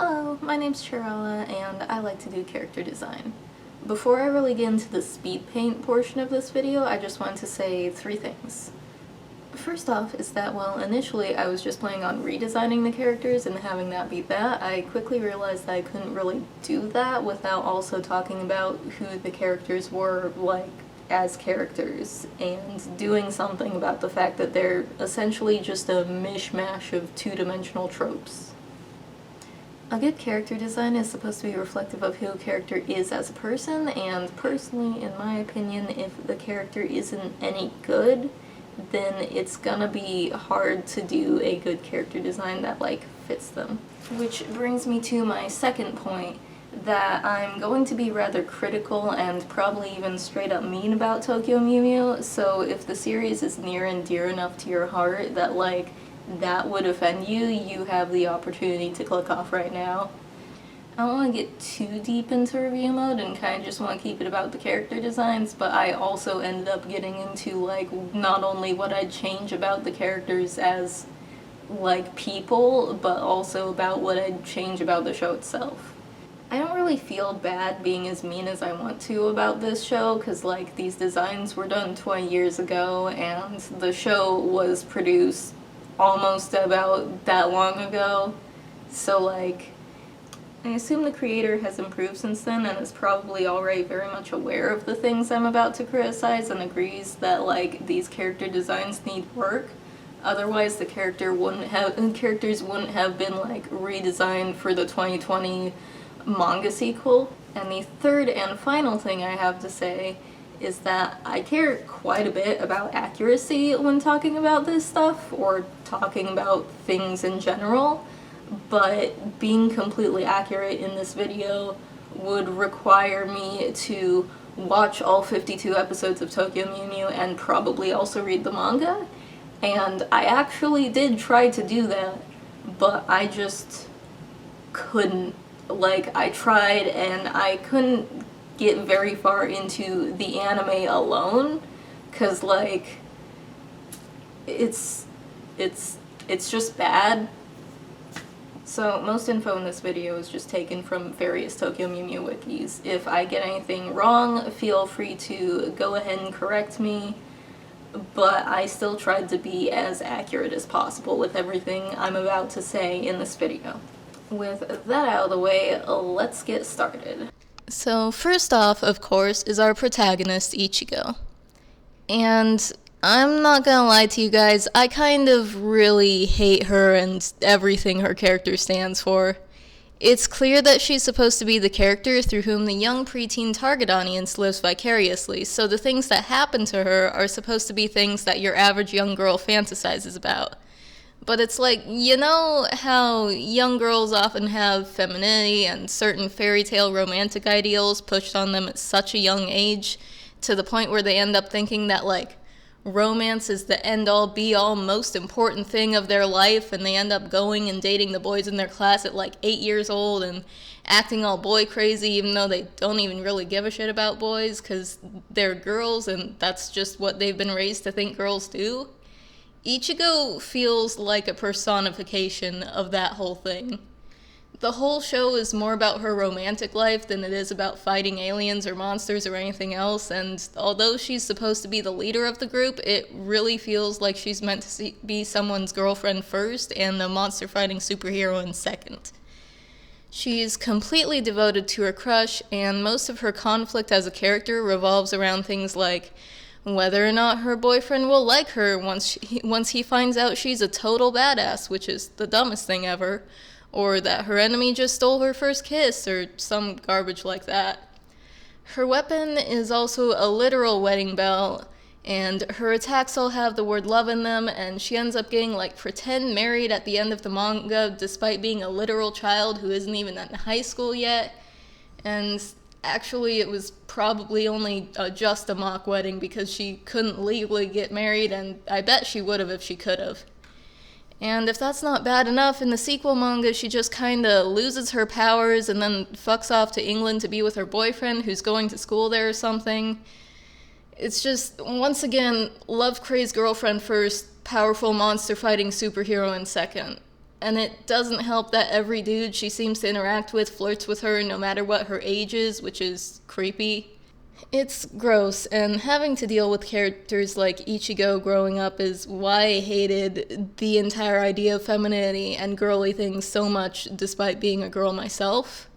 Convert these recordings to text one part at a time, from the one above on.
Hello, my name's Charella, and I like to do character design. Before I really get into the speed paint portion of this video, I just want to say three things. First off is that while initially I was just planning on redesigning the characters and having that be that, I quickly realized that I couldn't really do that without also talking about who the characters were, like, as characters, and doing something about the fact that they're essentially just a mishmash of two-dimensional tropes. A good character design is supposed to be reflective of who a character is as a person, and personally, in my opinion, if the character isn't any good, then it's gonna be hard to do a good character design that, like, fits them. Which brings me to my second point, that I'm going to be rather critical and probably even straight up mean about Tokyo Mew Mew, so if the series is near and dear enough to your heart that, like, that would offend you, you have the opportunity to click off right now. I don't want to get too deep into review mode and kind of just want to keep it about the character designs, but I also ended up getting into, like, not only what I'd change about the characters as, like, people, but also about what I'd change about the show itself. I don't really feel bad being as mean as I want to about this show, because, like, these designs were done 20 years ago, and the show was produced almost about that long ago, so, like, I assume the creator has improved since then and is probably already very much aware of the things I'm about to criticize and agrees that, like, these character designs need work. Otherwise the characters wouldn't have been, like, redesigned for the 2020 manga sequel. And the third and final thing I have to say is that I care quite a bit about accuracy when talking about this stuff, or talking about things in general, but being completely accurate in this video would require me to watch all 52 episodes of Tokyo Mew Mew and probably also read the manga, and I actually did try to do that, but I just couldn't. Like, I tried and I couldn't get very far into the anime alone, cause, like, it's just bad. So most info in this video is just taken from various Tokyo Mew Mew wikis. If I get anything wrong, feel free to go ahead and correct me, but I still tried to be as accurate as possible with everything I'm about to say in this video. With that out of the way, let's get started. So first off, of course, is our protagonist, Ichigo. And I'm not gonna lie to you guys, I kind of really hate her and everything her character stands for. It's clear that she's supposed to be the character through whom the young preteen target audience lives vicariously, so the things that happen to her are supposed to be things that your average young girl fantasizes about. But it's like, you know how young girls often have femininity and certain fairy tale romantic ideals pushed on them at such a young age, to the point where they end up thinking that, like, romance is the end-all be-all most important thing of their life, and they end up going and dating the boys in their class at, like, 8 years old and acting all boy crazy even though they don't even really give a shit about boys because they're girls and that's just what they've been raised to think girls do. Ichigo feels like a personification of that whole thing. The whole show is more about her romantic life than it is about fighting aliens or monsters or anything else, and although she's supposed to be the leader of the group, it really feels like she's meant to be someone's girlfriend first and the monster-fighting superhero in second. She's completely devoted to her crush, and most of her conflict as a character revolves around things like whether or not her boyfriend will like her once he finds out she's a total badass, which is the dumbest thing ever, or that her enemy just stole her first kiss, or some garbage like that. Her weapon is also a literal wedding bell, and her attacks all have the word love in them, and she ends up getting, like, pretend married at the end of the manga despite being a literal child who isn't even in high school yet, and actually it was probably only just a mock wedding because she couldn't legally get married, and I bet she would have if she could have. And if that's not bad enough, in the sequel manga she just kinda loses her powers and then fucks off to England to be with her boyfriend who's going to school there or something. It's just, once again, love-crazed girlfriend first, powerful monster-fighting superhero in second. And it doesn't help that every dude she seems to interact with flirts with her no matter what her age is, which is creepy. It's gross, and having to deal with characters like Ichigo growing up is why I hated the entire idea of femininity and girly things so much, despite being a girl myself.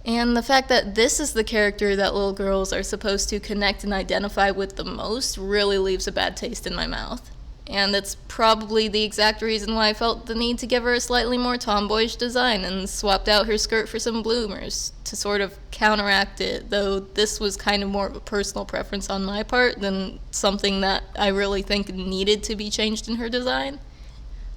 And the fact that this is the character that little girls are supposed to connect and identify with the most really leaves a bad taste in my mouth. And it's probably the exact reason why I felt the need to give her a slightly more tomboyish design and swapped out her skirt for some bloomers to sort of counteract it, though this was kind of more of a personal preference on my part than something that I really think needed to be changed in her design.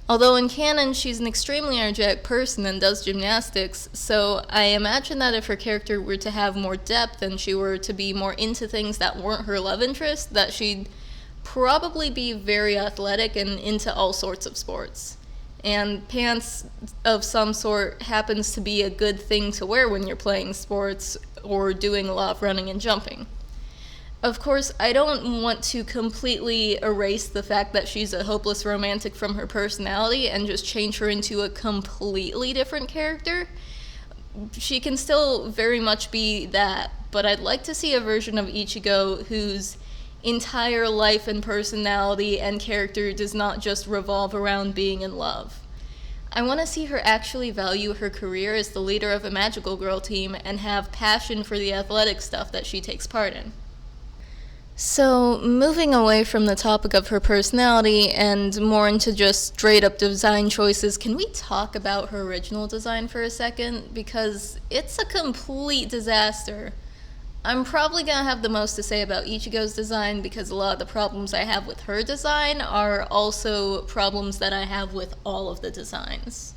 Although in canon, she's an extremely energetic person and does gymnastics, so I imagine that if her character were to have more depth and she were to be more into things that weren't her love interest, that she'd probably be very athletic and into all sorts of sports. And pants of some sort happens to be a good thing to wear when you're playing sports or doing a lot of running and jumping. Of course, I don't want to completely erase the fact that she's a hopeless romantic from her personality and just change her into a completely different character. She can still very much be that, but I'd like to see a version of Ichigo whose entire life and personality and character does not just revolve around being in love. I want to see her actually value her career as the leader of a magical girl team and have passion for the athletic stuff that she takes part in. So, moving away from the topic of her personality and more into just straight up design choices, can we talk about her original design for a second? Because it's a complete disaster. I'm probably gonna have the most to say about Ichigo's design because a lot of the problems I have with her design are also problems that I have with all of the designs.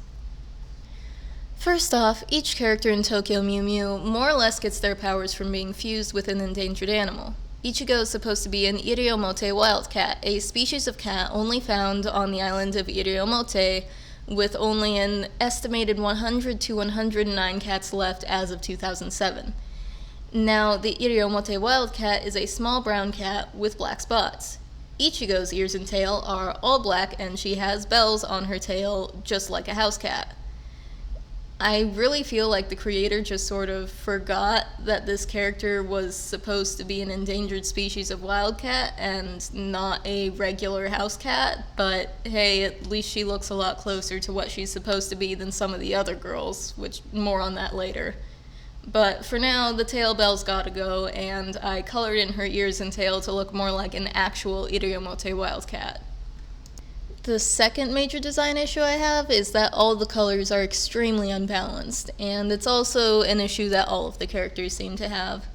First off, each character in Tokyo Mew Mew more or less gets their powers from being fused with an endangered animal. Ichigo is supposed to be an Iriomote wildcat, a species of cat only found on the island of Iriomote, with only an estimated 100 to 109 cats left as of 2007. Now, the Iriomote wildcat is a small brown cat with black spots. Ichigo's ears and tail are all black, and she has bells on her tail, just like a house cat. I really feel like the creator just sort of forgot that this character was supposed to be an endangered species of wildcat and not a regular house cat, but hey, at least she looks a lot closer to what she's supposed to be than some of the other girls, which more on that later. But for now, the tail bell's gotta go, and I colored in her ears and tail to look more like an actual Iriomote wildcat. The second major design issue I have is that all the colors are extremely unbalanced, and it's also an issue that all of the characters seem to have.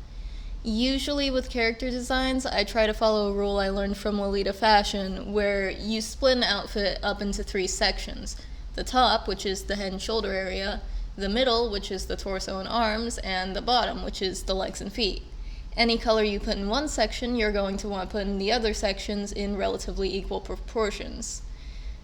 Usually with character designs, I try to follow a rule I learned from Lolita Fashion, where you split an outfit up into 3 sections. The top, which is the head and shoulder area, the middle, which is the torso and arms, and the bottom, which is the legs and feet. Any color you put in one section, you're going to want to put in the other sections in relatively equal proportions.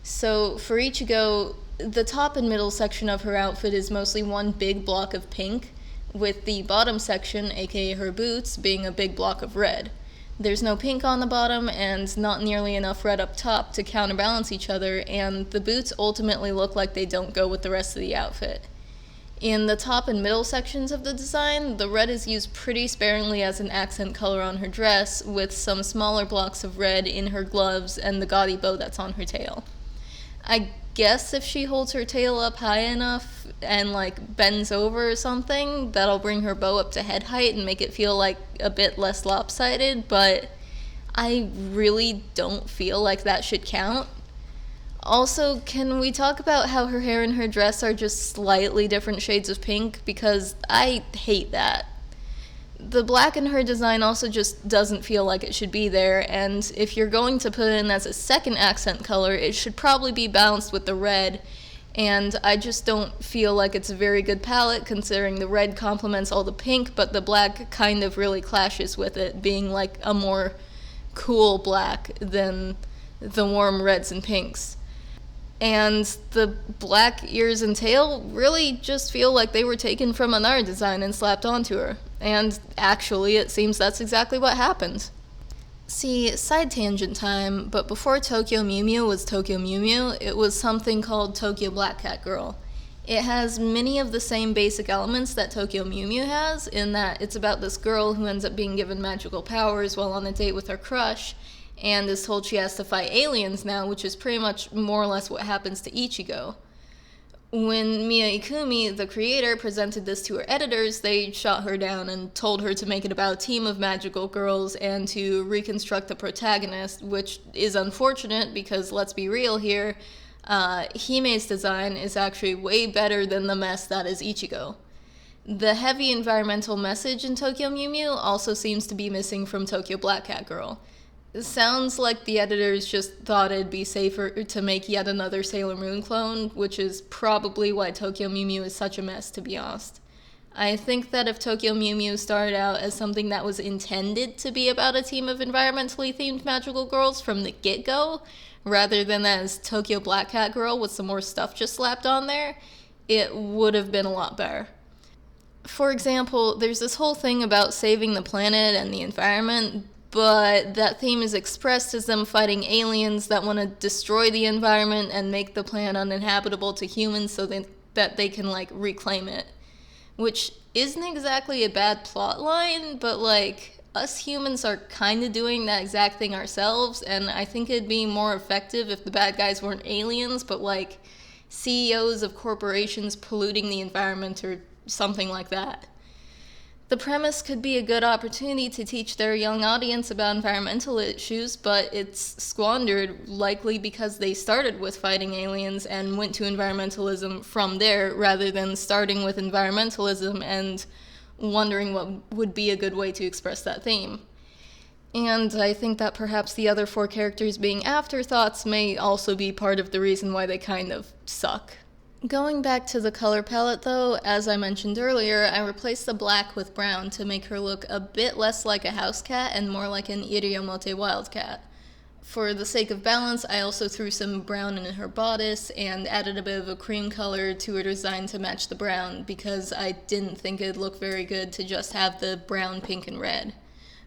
So for Ichigo, the top and middle section of her outfit is mostly one big block of pink, with the bottom section, aka her boots, being a big block of red. There's no pink on the bottom and not nearly enough red up top to counterbalance each other, and the boots ultimately look like they don't go with the rest of the outfit. In the top and middle sections of the design, the red is used pretty sparingly as an accent color on her dress, with some smaller blocks of red in her gloves and the gaudy bow that's on her tail. I guess if she holds her tail up high enough and bends over or something, that'll bring her bow up to head height and make it feel like a bit less lopsided, but I really don't feel like that should count. Also, can we talk about how her hair and her dress are just slightly different shades of pink? Because I hate that. The black in her design also just doesn't feel like it should be there, and if you're going to put it in as a second accent color, it should probably be balanced with the red, and I just don't feel like it's a very good palette considering the red complements all the pink, but the black kind of really clashes with it, being like a more cool black than the warm reds and pinks. And the black ears and tail really just feel like they were taken from another design and slapped onto her. And actually, it seems that's exactly what happened. See, side tangent time, but before Tokyo Mew Mew was Tokyo Mew Mew, it was something called Tokyo Black Cat Girl. It has many of the same basic elements that Tokyo Mew Mew has, in that it's about this girl who ends up being given magical powers while on a date with her crush, and is told she has to fight aliens now, which is pretty much more or less what happens to Ichigo. When Mia Ikumi, the creator, presented this to her editors, they shot her down and told her to make it about a team of magical girls and to reconstruct the protagonist, which is unfortunate because, let's be real here, Hime's design is actually way better than the mess that is Ichigo. The heavy environmental message in Tokyo Mew Mew also seems to be missing from Tokyo Black Cat Girl. It sounds like the editors just thought it'd be safer to make yet another Sailor Moon clone, which is probably why Tokyo Mew Mew is such a mess, to be honest. I think that if Tokyo Mew Mew started out as something that was intended to be about a team of environmentally themed magical girls from the get-go, rather than as Tokyo Black Cat Girl with some more stuff just slapped on there, it would have been a lot better. For example, there's this whole thing about saving the planet and the environment, but that theme is expressed as them fighting aliens that want to destroy the environment and make the planet uninhabitable to humans so that they can, like, reclaim it. Which isn't exactly a bad plot line, but, like, us humans are kind of doing that exact thing ourselves, and I think it'd be more effective if the bad guys weren't aliens, but, like, CEOs of corporations polluting the environment or something like that. The premise could be a good opportunity to teach their young audience about environmental issues, but it's squandered, likely because they started with fighting aliens and went to environmentalism from there, rather than starting with environmentalism and wondering what would be a good way to express that theme. And I think that perhaps the other four characters being afterthoughts may also be part of the reason why they kind of suck. Going back to the color palette though, as I mentioned earlier, I replaced the black with brown to make her look a bit less like a house cat and more like an Iriomote wildcat. For the sake of balance, I also threw some brown in her bodice and added a bit of a cream color to her design to match the brown, because I didn't think it'd look very good to just have the brown, pink, and red.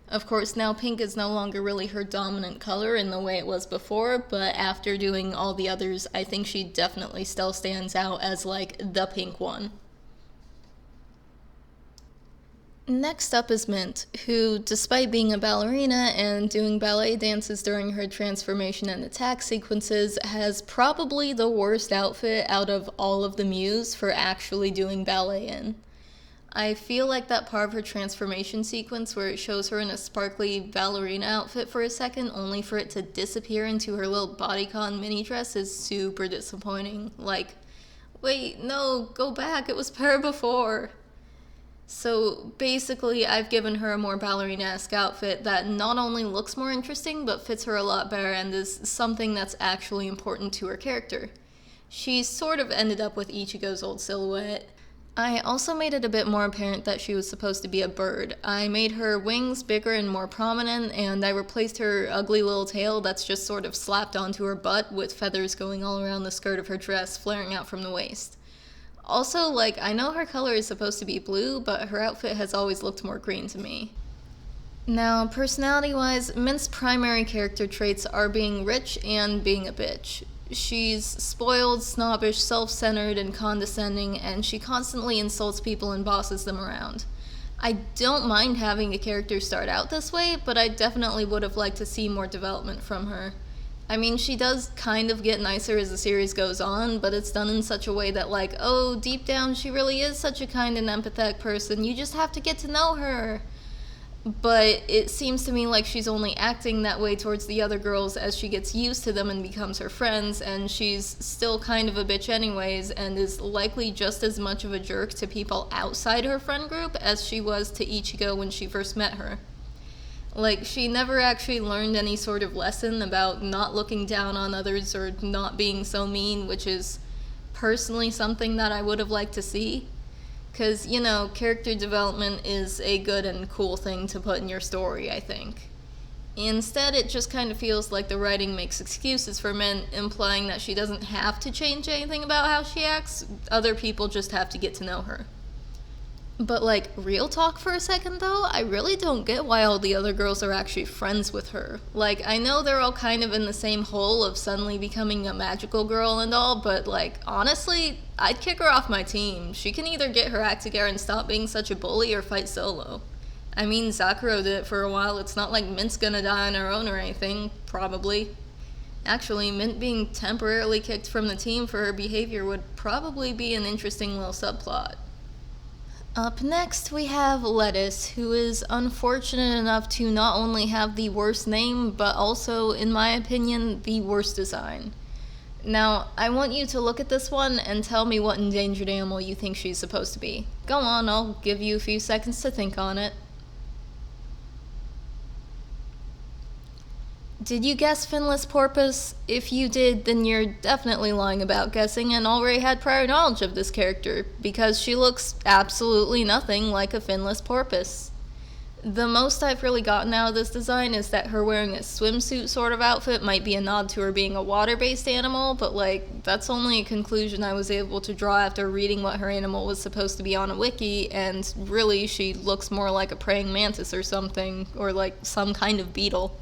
Of course, now pink is no longer really her dominant color in the way it was before, but after doing all the others, I think she definitely still stands out as, like, the pink one. Next up is Mint, who, despite being a ballerina and doing ballet dances during her transformation and attack sequences, has probably the worst outfit out of all of the Mews for actually doing ballet in. I feel like that part of her transformation sequence where it shows her in a sparkly ballerina outfit for a second only for it to disappear into her little bodycon mini dress is super disappointing. Like, wait, no, go back, it was her before. So basically, I've given her a more ballerina-esque outfit that not only looks more interesting, but fits her a lot better and is something that's actually important to her character. She sort of ended up with Ichigo's old silhouette. I also made it a bit more apparent that she was supposed to be a bird. I made her wings bigger and more prominent, and I replaced her ugly little tail that's just sort of slapped onto her butt with feathers going all around the skirt of her dress, flaring out from the waist. Also, like, I know her color is supposed to be blue, but her outfit has always looked more green to me. Now, personality-wise, Mint's primary character traits are being rich and being a bitch. She's spoiled, snobbish, self-centered, and condescending, and she constantly insults people and bosses them around. I don't mind having a character start out this way, but I definitely would have liked to see more development from her. I mean, she does kind of get nicer as the series goes on, but it's done in such a way that, like, oh, deep down she really is such a kind and empathetic person, you just have to get to know her. But it seems to me like she's only acting that way towards the other girls as she gets used to them and becomes her friends, and she's still kind of a bitch anyways, and is likely just as much of a jerk to people outside her friend group as she was to Ichigo when she first met her. Like, she never actually learned any sort of lesson about not looking down on others or not being so mean, which is personally something that I would have liked to see. Because, you know, character development is a good and cool thing to put in your story, I think. Instead, it just kind of feels like the writing makes excuses for Mint, implying that she doesn't have to change anything about how she acts, other people just have to get to know her. But like, real talk for a second though, I really don't get why all the other girls are actually friends with her. Like, I know they're all kind of in the same hole of suddenly becoming a magical girl and all, but like, honestly, I'd kick her off my team. She can either get her act together and stop being such a bully or fight solo. I mean, Zacchara did it for a while. It's not like Mint's gonna die on her own or anything, probably. Actually, Mint being temporarily kicked from the team for her behavior would probably be an interesting little subplot. Up next, we have Lettuce, who is unfortunate enough to not only have the worst name, but also, in my opinion, the worst design. Now, I want you to look at this one and tell me what endangered animal you think she's supposed to be. Go on, I'll give you a few seconds to think on it. Did you guess Finless Porpoise? If you did, then you're definitely lying about guessing and already had prior knowledge of this character, because she looks absolutely nothing like a Finless Porpoise. The most I've really gotten out of this design is that her wearing a swimsuit sort of outfit might be a nod to her being a water-based animal, but like, that's only a conclusion I was able to draw after reading what her animal was supposed to be on a wiki, and really she looks more like a praying mantis or something, or like some kind of beetle.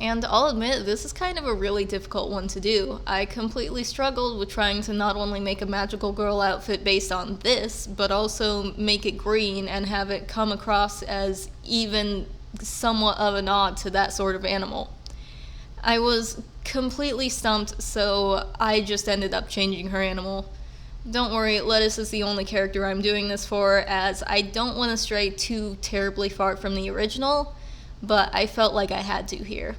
And I'll admit, this is kind of a really difficult one to do. I completely struggled with trying to not only make a magical girl outfit based on this, but also make it green and have it come across as even somewhat of a nod to that sort of animal. I was completely stumped, so I just ended up changing her animal. Don't worry, Lettuce is the only character I'm doing this for, as I don't want to stray too terribly far from the original, but I felt like I had to here.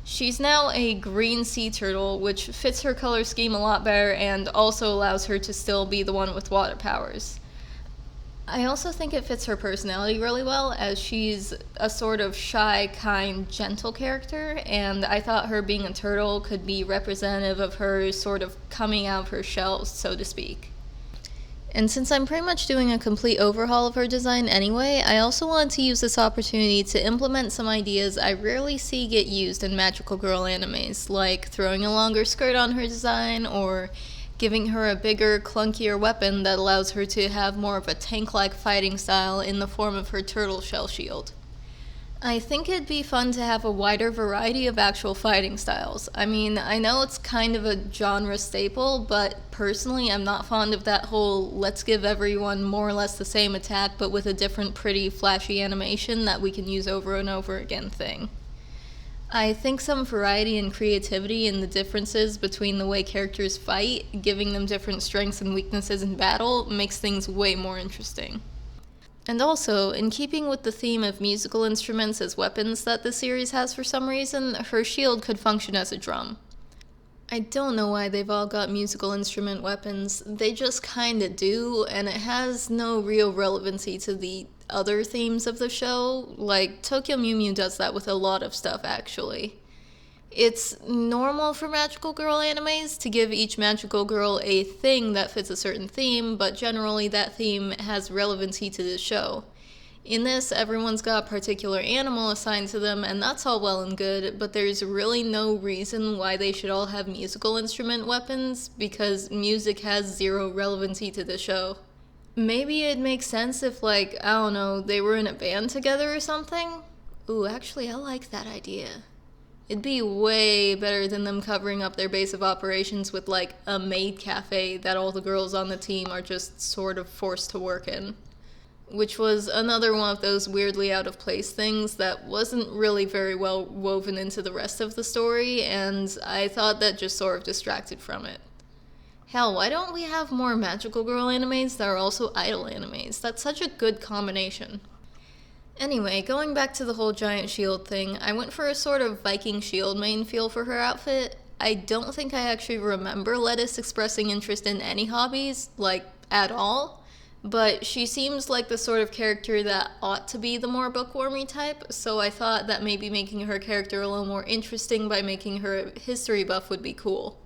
She's now a green sea turtle, which fits her color scheme a lot better and also allows her to still be the one with water powers. I also think it fits her personality really well, as she's a sort of shy, kind, gentle character, and I thought her being a turtle could be representative of her sort of coming out of her shell, so to speak. And since I'm pretty much doing a complete overhaul of her design anyway, I also wanted to use this opportunity to implement some ideas I rarely see get used in magical girl animes, like throwing a longer skirt on her design, or giving her a bigger, clunkier weapon that allows her to have more of a tank-like fighting style in the form of her turtle shell shield. I think it'd be fun to have a wider variety of actual fighting styles. I mean, I know it's kind of a genre staple, but personally I'm not fond of that whole let's give everyone more or less the same attack but with a different pretty flashy animation that we can use over and over again thing. I think some variety and creativity in the differences between the way characters fight, giving them different strengths and weaknesses in battle, makes things way more interesting. And also, in keeping with the theme of musical instruments as weapons that the series has for some reason, her shield could function as a drum. I don't know why they've all got musical instrument weapons, they just kinda do, and it has no real relevancy to the other themes of the show. Like, Tokyo Mew Mew does that with a lot of stuff, actually. It's normal for magical girl animes to give each magical girl a thing that fits a certain theme, but generally that theme has relevancy to the show. In this, everyone's got a particular animal assigned to them, and that's all well and good, but there's really no reason why they should all have musical instrument weapons, because music has zero relevancy to the show. Maybe it'd make sense if, like, I don't know, they were in a band together or something? Ooh, actually, I like that idea. It'd be way better than them covering up their base of operations with, like, a maid cafe that all the girls on the team are just sort of forced to work in. Which was another one of those weirdly out of place things that wasn't really very well woven into the rest of the story, and I thought that just sort of distracted from it. Hell, why don't we have more magical girl animes that are also idol animes? That's such a good combination. Anyway, going back to the whole giant shield thing, I went for a sort of Viking shield main feel for her outfit. I don't think I actually remember Lettuce expressing interest in any hobbies, like, at all, but she seems like the sort of character that ought to be the more bookwormy type, so I thought that maybe making her character a little more interesting by making her a history buff would be cool.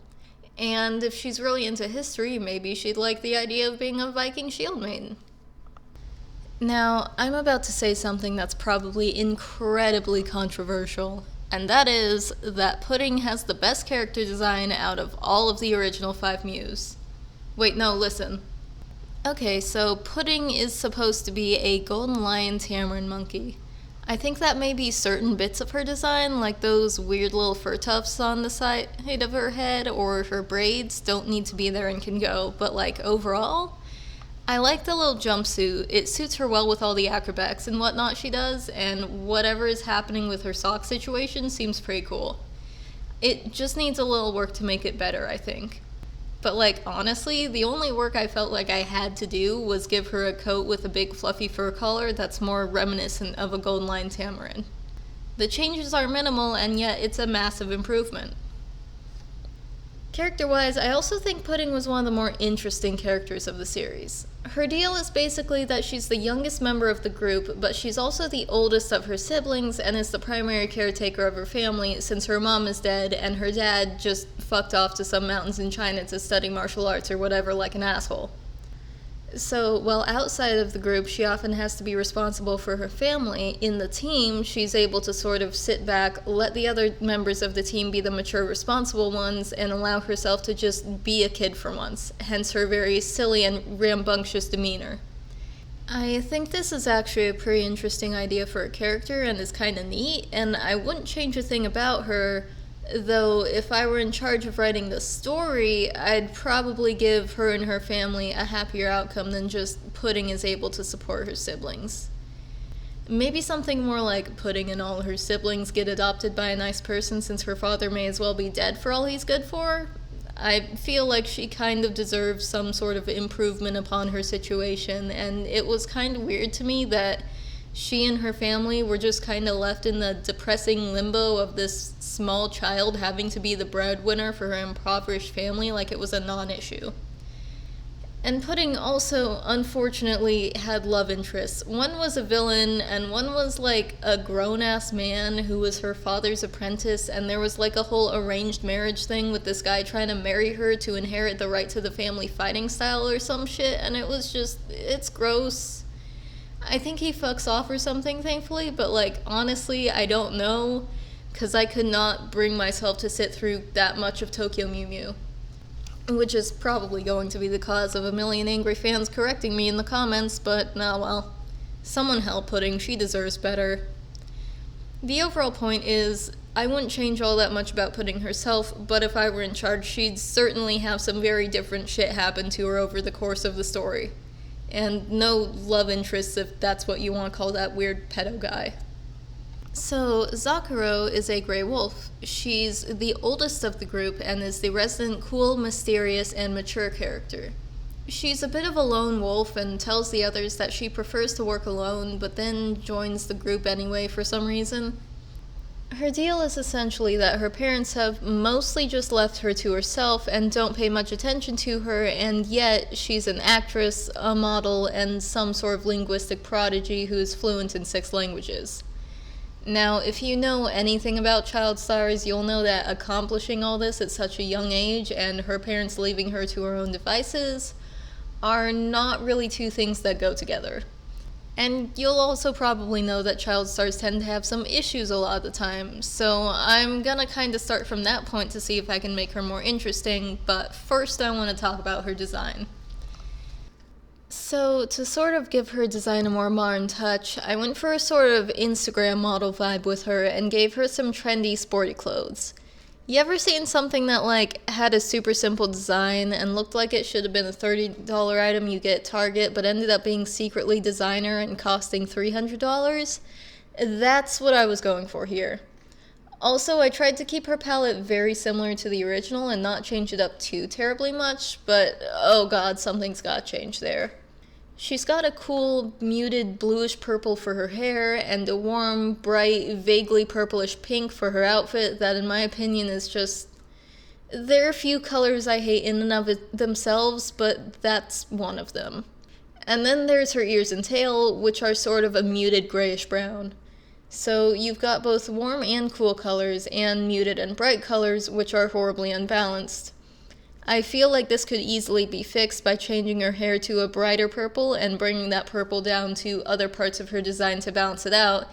And if she's really into history, maybe she'd like the idea of being a Viking shield maiden. Now, I'm about to say something that's probably incredibly controversial, and that is that Pudding has the best character design out of all of the original 5 Mews. Wait, no, listen. Okay, so Pudding is supposed to be a golden lion tamarin monkey. I think that maybe certain bits of her design, like those weird little fur tufts on the side of her head or her braids, don't need to be there and can go, but like overall, I like the little jumpsuit. It suits her well with all the acrobatics and whatnot she does, and whatever is happening with her sock situation seems pretty cool. It just needs a little work to make it better, I think. But like, honestly, the only work I felt like I had to do was give her a coat with a big fluffy fur collar that's more reminiscent of a golden lion tamarin. The changes are minimal, and yet it's a massive improvement. Character-wise, I also think Pudding was one of the more interesting characters of the series. Her deal is basically that she's the youngest member of the group, but she's also the oldest of her siblings and is the primary caretaker of her family since her mom is dead and her dad just fucked off to some mountains in China to study martial arts or whatever like an asshole. So, while outside of the group she often has to be responsible for her family, in the team she's able to sort of sit back, let the other members of the team be the mature, responsible ones, and allow herself to just be a kid for once, hence her very silly and rambunctious demeanor. I think this is actually a pretty interesting idea for a character and is kinda neat, and I wouldn't change a thing about her. Though, if I were in charge of writing the story, I'd probably give her and her family a happier outcome than just Pudding is able to support her siblings. Maybe something more like Pudding and all her siblings get adopted by a nice person since her father may as well be dead for all he's good for. I feel like she kind of deserves some sort of improvement upon her situation, and it was kind of weird to me that she and her family were just kind of left in the depressing limbo of this small child having to be the breadwinner for her impoverished family like it was a non-issue. And Pudding also, unfortunately, had love interests. One was a villain, and one was like a grown-ass man who was her father's apprentice, and there was like a whole arranged marriage thing with this guy trying to marry her to inherit the right to the family fighting style or some shit, and it was just, it's gross. I think he fucks off or something, thankfully, but like, honestly, I don't know, because I could not bring myself to sit through that much of Tokyo Mew Mew. Which is probably going to be the cause of a million angry fans correcting me in the comments, but nah, well, someone help Pudding, she deserves better. The overall point is, I wouldn't change all that much about Pudding herself, but if I were in charge, she'd certainly have some very different shit happen to her over the course of the story. And no love interests, if that's what you want to call that weird pedo guy. So, Zacchara is a gray wolf. She's the oldest of the group and is the resident cool, mysterious, and mature character. She's a bit of a lone wolf and tells the others that she prefers to work alone, but then joins the group anyway for some reason. Her deal is essentially that her parents have mostly just left her to herself and don't pay much attention to her, and yet she's an actress, a model, and some sort of linguistic prodigy who's fluent in 6 languages. Now, if you know anything about child stars, you'll know that accomplishing all this at such a young age and her parents leaving her to her own devices are not really two things that go together. And you'll also probably know that child stars tend to have some issues a lot of the time, so I'm gonna kinda start from that point to see if I can make her more interesting, but first I want to talk about her design. So, to sort of give her design a more modern touch, I went for a sort of Instagram model vibe with her and gave her some trendy sporty clothes. You ever seen something that like had a super simple design and looked like it should have been a $30 item you get at Target but ended up being secretly designer and costing $300? That's what I was going for here. Also, I tried to keep her palette very similar to the original and not change it up too terribly much, but oh god, something's gotta change there. She's got a cool, muted bluish purple for her hair, and a warm, bright, vaguely purplish pink for her outfit that in my opinion is just... There are a few colors I hate in and of themselves, but that's one of them. And then there's her ears and tail, which are sort of a muted grayish brown. So you've got both warm and cool colors, and muted and bright colors, which are horribly unbalanced. I feel like this could easily be fixed by changing her hair to a brighter purple and bringing that purple down to other parts of her design to balance it out,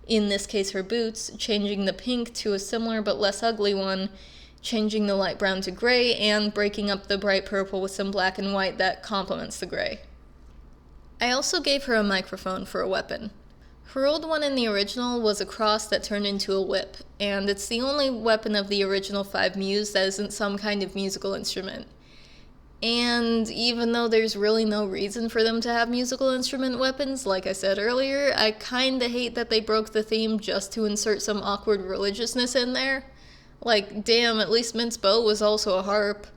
in this case her boots, changing the pink to a similar but less ugly one, changing the light brown to gray, and breaking up the bright purple with some black and white that complements the gray. I also gave her a microphone for a weapon. Her old one in the original was a cross that turned into a whip, and it's the only weapon of the original 5 Mews that isn't some kind of musical instrument. And even though there's really no reason for them to have musical instrument weapons, like I said earlier, I kinda hate that they broke the theme just to insert some awkward religiousness in there. Like, damn, at least Mint's bow was also a harp.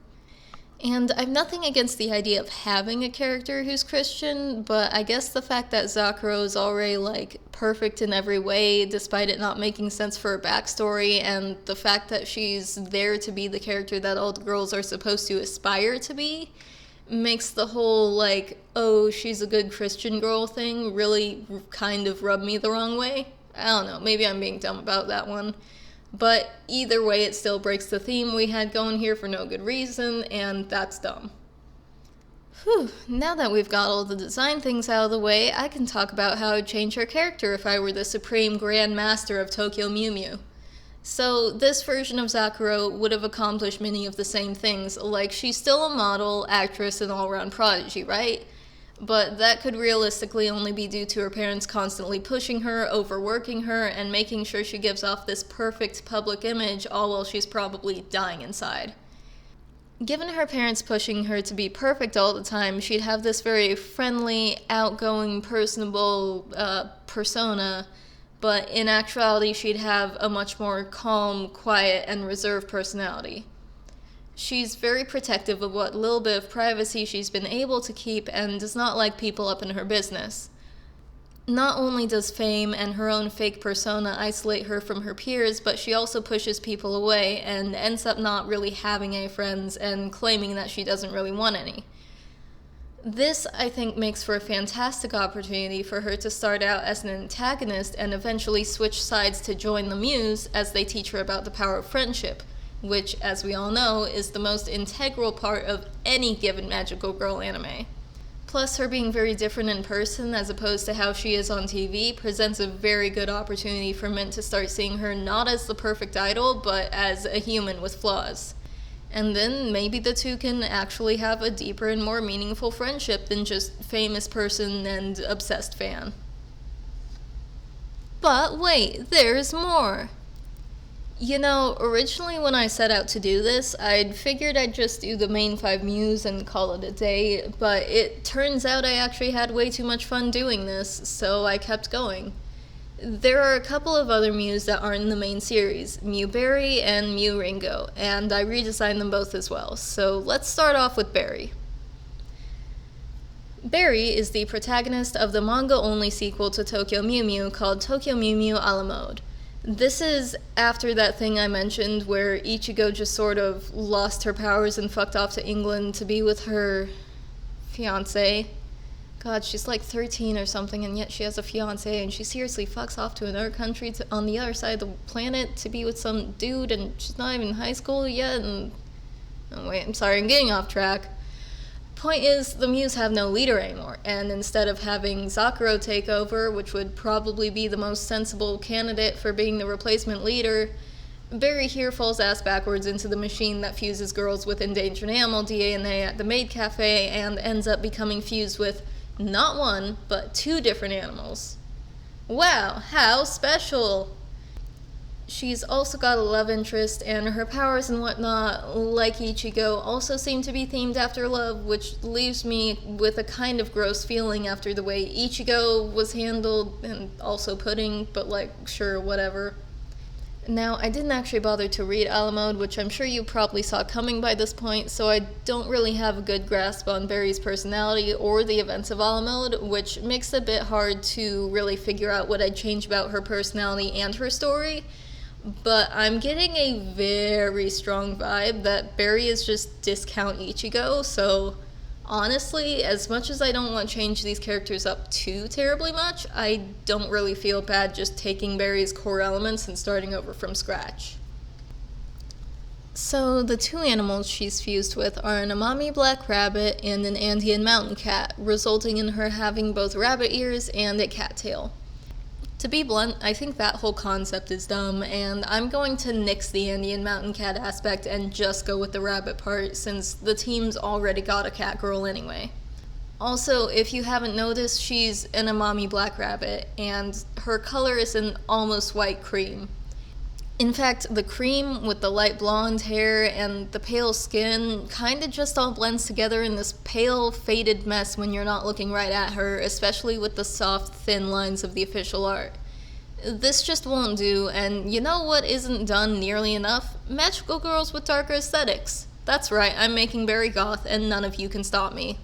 And I've nothing against the idea of having a character who's Christian, but I guess the fact that Zacchara is already, like, perfect in every way, despite it not making sense for her backstory, and the fact that she's there to be the character that all girls are supposed to aspire to be, makes the whole, like, oh, she's a good Christian girl thing really kind of rub me the wrong way. I don't know, maybe I'm being dumb about that one. But either way, it still breaks the theme we had going here for no good reason, and that's dumb. Whew, now that we've got all the design things out of the way, I can talk about how I'd change her character if I were the supreme grand master of Tokyo Mew Mew. So this version of Zacchara would have accomplished many of the same things, like she's still a model, actress, and all-around prodigy, right? But that could realistically only be due to her parents constantly pushing her, overworking her, and making sure she gives off this perfect public image, all while she's probably dying inside. Given her parents pushing her to be perfect all the time, she'd have this very friendly, outgoing, personable persona, but in actuality she'd have a much more calm, quiet, and reserved personality. She's very protective of what little bit of privacy she's been able to keep and does not like people up in her business. Not only does fame and her own fake persona isolate her from her peers, but she also pushes people away and ends up not really having any friends and claiming that she doesn't really want any. This, I think, makes for a fantastic opportunity for her to start out as an antagonist and eventually switch sides to join the Mews as they teach her about the power of friendship, which, as we all know, is the most integral part of any given magical girl anime. Plus, her being very different in person as opposed to how she is on TV presents a very good opportunity for Mint to start seeing her not as the perfect idol, but as a human with flaws. And then maybe the two can actually have a deeper and more meaningful friendship than just famous person and obsessed fan. But wait, there's more! You know, originally when I set out to do this, I'd figured I'd just do the main 5 Mews and call it a day, but it turns out I actually had way too much fun doing this, so I kept going. There are a couple of other Mews that aren't in the main series, Mew Berry and Mew Ringo, and I redesigned them both as well, so let's start off with Berry. Berry is the protagonist of the manga-only sequel to Tokyo Mew Mew called Tokyo Mew Mew a la mode. This is after that thing I mentioned where Ichigo just sort of lost her powers and fucked off to England to be with her fiancé. God, she's like 13 or something, and yet she has a fiancé, and she seriously fucks off to another country on the other side of the planet to be with some dude, and she's not even in high school yet, and... Oh wait, I'm sorry, I'm getting off track. Point is, the Mews have no leader anymore, and instead of having Zacchara take over, which would probably be the most sensible candidate for being the replacement leader, Berry here falls ass backwards into the machine that fuses girls with endangered animal DNA at the maid cafe and ends up becoming fused with not one, but 2 different animals. Wow, how special! She's also got a love interest, and her powers and whatnot, like Ichigo, also seem to be themed after love, which leaves me with a kind of gross feeling after the way Ichigo was handled, and also Pudding, but like, sure, whatever. Now, I didn't actually bother to read a la mode, which I'm sure you probably saw coming by this point, so I don't really have a good grasp on Berry's personality or the events of a la mode, which makes it a bit hard to really figure out what I'd change about her personality and her story. But I'm getting a very strong vibe that Berry is just discount Ichigo, so honestly, as much as I don't want to change these characters up too terribly much, I don't really feel bad just taking Berry's core elements and starting over from scratch. So the 2 animals she's fused with are an Amami black rabbit and an Andean mountain cat, resulting in her having both rabbit ears and a cat tail. To be blunt, I think that whole concept is dumb, and I'm going to nix the Andean mountain cat aspect and just go with the rabbit part, since the team's already got a cat girl anyway. Also, if you haven't noticed, she's an Amami Black Rabbit, and her color is an almost white cream. In fact, the cream with the light blonde hair and the pale skin kinda just all blends together in this pale, faded mess when you're not looking right at her, especially with the soft, thin lines of the official art. This just won't do, and you know what isn't done nearly enough? Magical girls with darker aesthetics. That's right, I'm making Berry Goth, and none of you can stop me.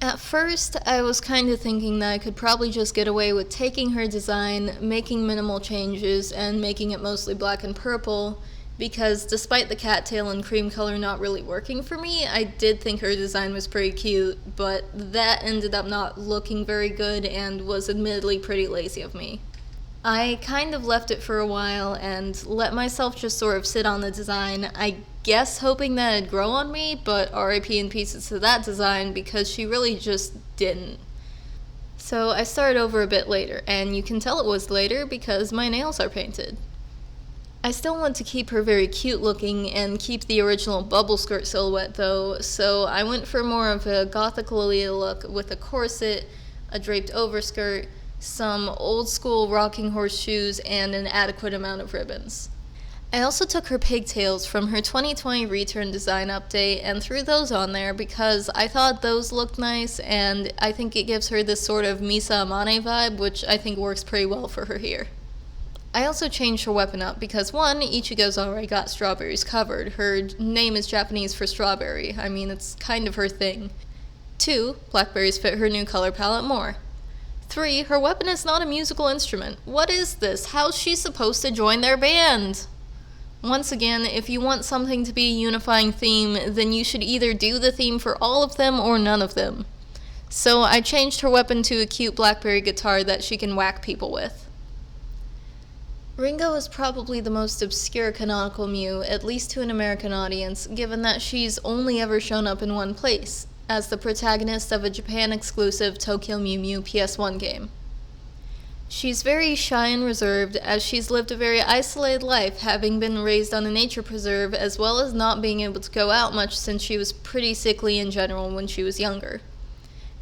At first, I was kind of thinking that I could probably just get away with taking her design, making minimal changes, and making it mostly black and purple, because despite the cattail and cream color not really working for me, I did think her design was pretty cute, but that ended up not looking very good and was admittedly pretty lazy of me. I kind of left it for a while and let myself just sort of sit on the design, I guess hoping that it'd grow on me, but RIP in pieces to that design because she really just didn't. So I started over a bit later, and you can tell it was later because my nails are painted. I still want to keep her very cute looking and keep the original bubble skirt silhouette though, so I went for more of a gothic Lolita look with a corset, a draped overskirt, some old school rocking horse shoes, and an adequate amount of ribbons. I also took her pigtails from her 2020 return design update and threw those on there because I thought those looked nice, and I think it gives her this sort of Misa Amane vibe, which I think works pretty well for her here. I also changed her weapon up because 1, Ichigo's already got strawberries covered. Her name is Japanese for strawberry. I mean, it's kind of her thing. 2, blackberries fit her new color palette more. 3, her weapon is not a musical instrument. What is this? How's she supposed to join their band? Once again, if you want something to be a unifying theme, then you should either do the theme for all of them or none of them. So I changed her weapon to a cute blackberry guitar that she can whack people with. Ringo is probably the most obscure canonical Mew, at least to an American audience, given that she's only ever shown up in one place, as the protagonist of a Japan-exclusive Tokyo Mew Mew PS1 game. She's very shy and reserved, as she's lived a very isolated life, having been raised on a nature preserve, as well as not being able to go out much since she was pretty sickly in general when she was younger.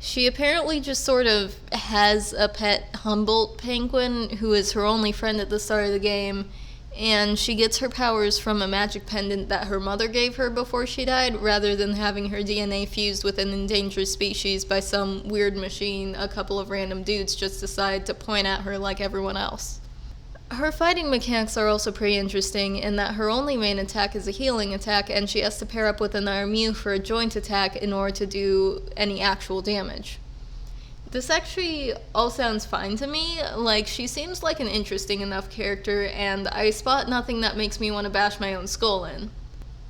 She apparently just sort of has a pet Humboldt penguin, who is her only friend at the start of the game, and she gets her powers from a magic pendant that her mother gave her before she died, rather than having her DNA fused with an endangered species by some weird machine a couple of random dudes just decide to point at her like everyone else. Her fighting mechanics are also pretty interesting in that her only main attack is a healing attack, and she has to pair up with another Mew for a joint attack in order to do any actual damage. This actually all sounds fine to me. Like, she seems like an interesting enough character, and I spot nothing that makes me want to bash my own skull in.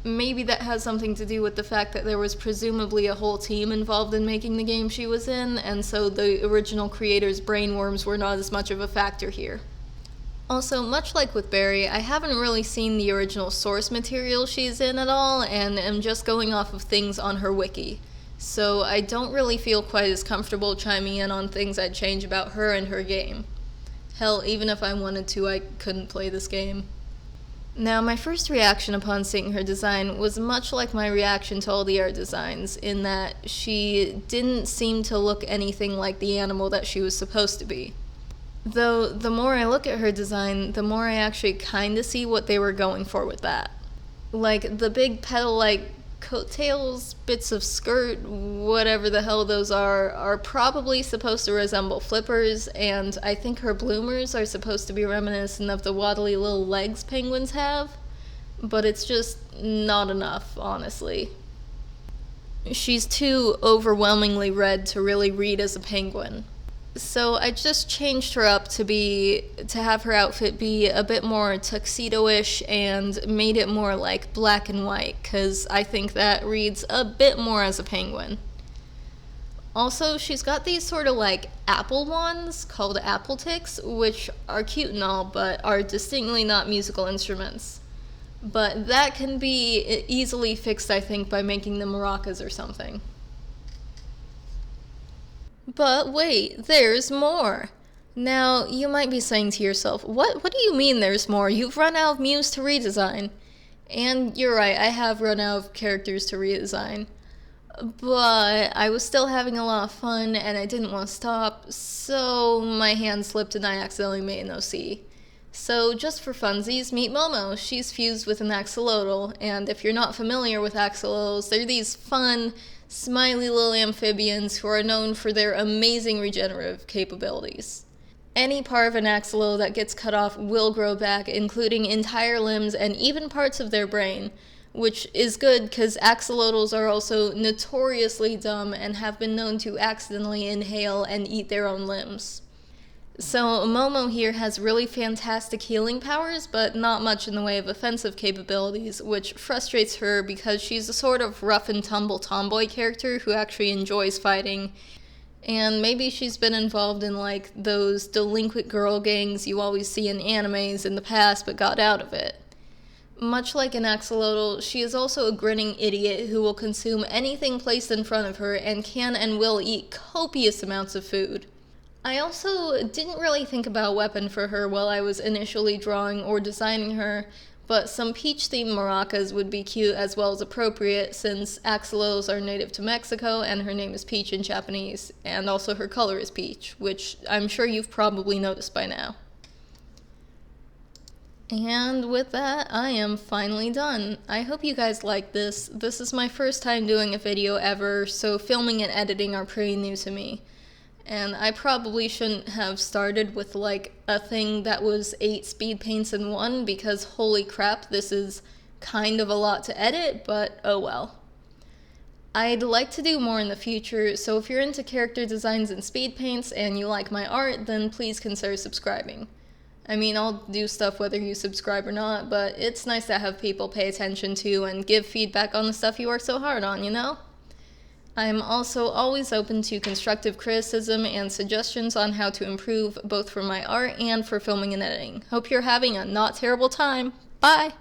Maybe that has something to do with the fact that there was presumably a whole team involved in making the game she was in, and so the original creator's brainworms were not as much of a factor here. Also, much like with Barry, I haven't really seen the original source material she's in at all, and am just going off of things on her wiki. So I don't really feel quite as comfortable chiming in on things I'd change about her and her game. Hell, even if I wanted to, I couldn't play this game. Now, my first reaction upon seeing her design was much like my reaction to all the art designs, in that she didn't seem to look anything like the animal that she was supposed to be. Though, the more I look at her design, the more I actually kinda see what they were going for with that. Like, the big petal-like coattails, bits of skirt, whatever the hell those are probably supposed to resemble flippers, and I think her bloomers are supposed to be reminiscent of the waddly little legs penguins have, but it's just not enough, honestly. She's too overwhelmingly red to really read as a penguin. So I just changed her up to have her outfit be a bit more tuxedo-ish and made it more like black and white, because I think that reads a bit more as a penguin. Also, she's got these sort of like apple wands called apple ticks, which are cute and all, but are distinctly not musical instruments. But that can be easily fixed, I think, by making them maracas or something. But wait, there's more! Now, you might be saying to yourself, what do you mean there's more? You've run out of Mews to redesign. And you're right, I have run out of characters to redesign. but I was still having a lot of fun and I didn't want to stop, so my hand slipped and I accidentally made an OC. So just for funsies, meet Momo. She's fused with an axolotl, and if you're not familiar with axolotls, they're these fun, smiley little amphibians who are known for their amazing regenerative capabilities. Any part of an axolotl that gets cut off will grow back, including entire limbs and even parts of their brain, which is good because axolotls are also notoriously dumb and have been known to accidentally inhale and eat their own limbs. So Momo here has really fantastic healing powers, but not much in the way of offensive capabilities, which frustrates her because she's a sort of rough and tumble tomboy character who actually enjoys fighting. And maybe she's been involved in like those delinquent girl gangs you always see in animes in the past but got out of it. Much like an axolotl, she is also a grinning idiot who will consume anything placed in front of her and can and will eat copious amounts of food. I also didn't really think about weapon for her while I was initially drawing or designing her, but some peach-themed maracas would be cute as well as appropriate since axolotls are native to Mexico and her name is Peach in Japanese, and also her color is peach, which I'm sure you've probably noticed by now. And with that, I am finally done. I hope you guys like this. This is my first time doing a video ever, so filming and editing are pretty new to me. And I probably shouldn't have started with like a thing that was 8 speed paints in one because holy crap, this is kind of a lot to edit, but oh well. I'd like to do more in the future, so if you're into character designs and speed paints and you like my art, then please consider subscribing. I mean, I'll do stuff whether you subscribe or not, but it's nice to have people pay attention to and give feedback on the stuff you work so hard on, you know? I'm also always open to constructive criticism and suggestions on how to improve both for my art and for filming and editing. Hope you're having a not terrible time. Bye!